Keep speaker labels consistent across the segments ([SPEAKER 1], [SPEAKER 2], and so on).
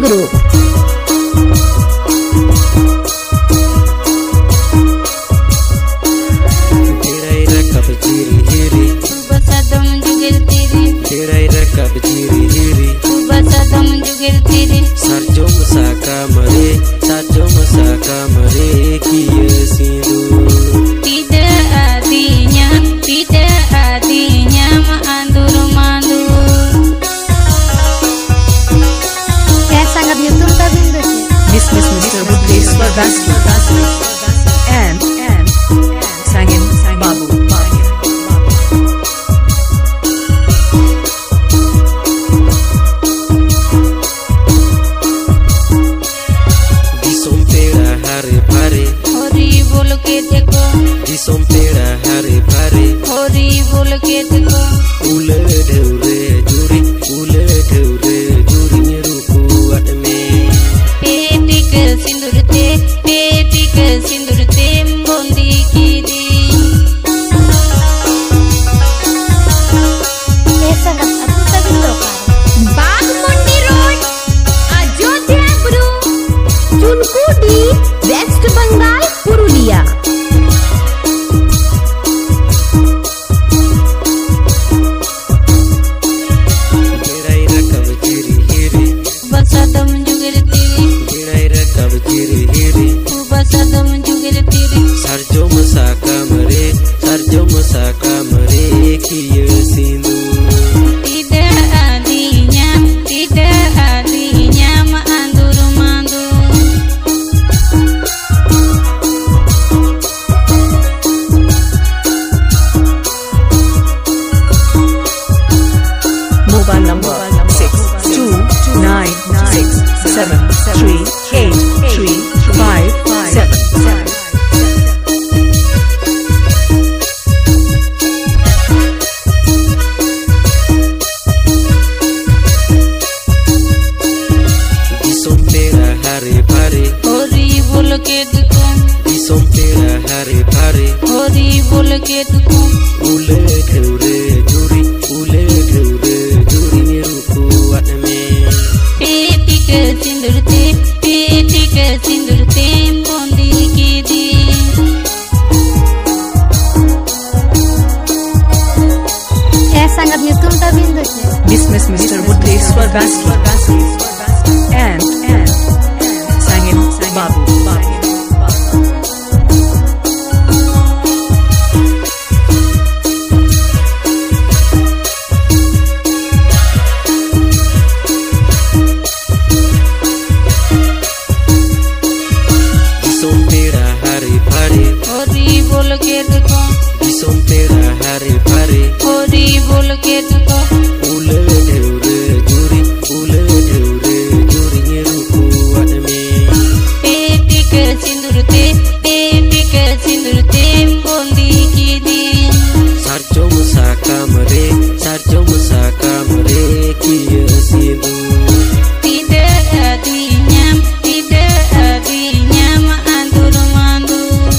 [SPEAKER 1] Group.
[SPEAKER 2] Sarjo mesaka mere kiye sindu.
[SPEAKER 3] Tidak artinya mandur mandur.
[SPEAKER 1] Sangat YouTube tapi
[SPEAKER 4] Miss Mr. Budhesh Basti and Sangin Babu.
[SPEAKER 2] Disom pera hare pare
[SPEAKER 3] होरी बोल के देखो
[SPEAKER 2] ule dheure juri ruku atme
[SPEAKER 3] पेटिक सिंदूर ते बोंदी की दी
[SPEAKER 1] sangat tapi Bagmandi Road, Ayodhya Guru, Chunkuti, West Bengal, Purulia.
[SPEAKER 2] Sarjo mesaka mere kiye sindu.
[SPEAKER 3] Tidak artinya mandur mandur.
[SPEAKER 4] Mobile number 6296738357.
[SPEAKER 2] Disom pera hare pare
[SPEAKER 3] होरी बोल के देखो
[SPEAKER 2] ule dheure juri ruku atme
[SPEAKER 3] पेटिक सिंदूर ते बोंदी की दी
[SPEAKER 1] Sangat YouTube tapi
[SPEAKER 4] Miss Mr. Budhesh Basti and Sangin Babu.
[SPEAKER 2] Disom pera hare pare
[SPEAKER 3] होरी बोल के देखो
[SPEAKER 2] Disom pera hare pare
[SPEAKER 3] होरी बोल के देखो
[SPEAKER 2] ule dheure juri ruku atme
[SPEAKER 3] पेटिक सिंदूर ते बोंदी की दी
[SPEAKER 2] Sarjo mesaka mere kiye sindu.
[SPEAKER 3] tidak artinya mandur mandur.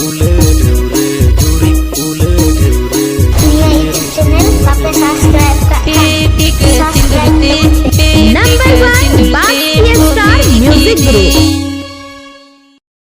[SPEAKER 2] Ule dheure juri
[SPEAKER 3] पेटिक सिंदूर ते
[SPEAKER 1] Number 1 Basti Star Music Group.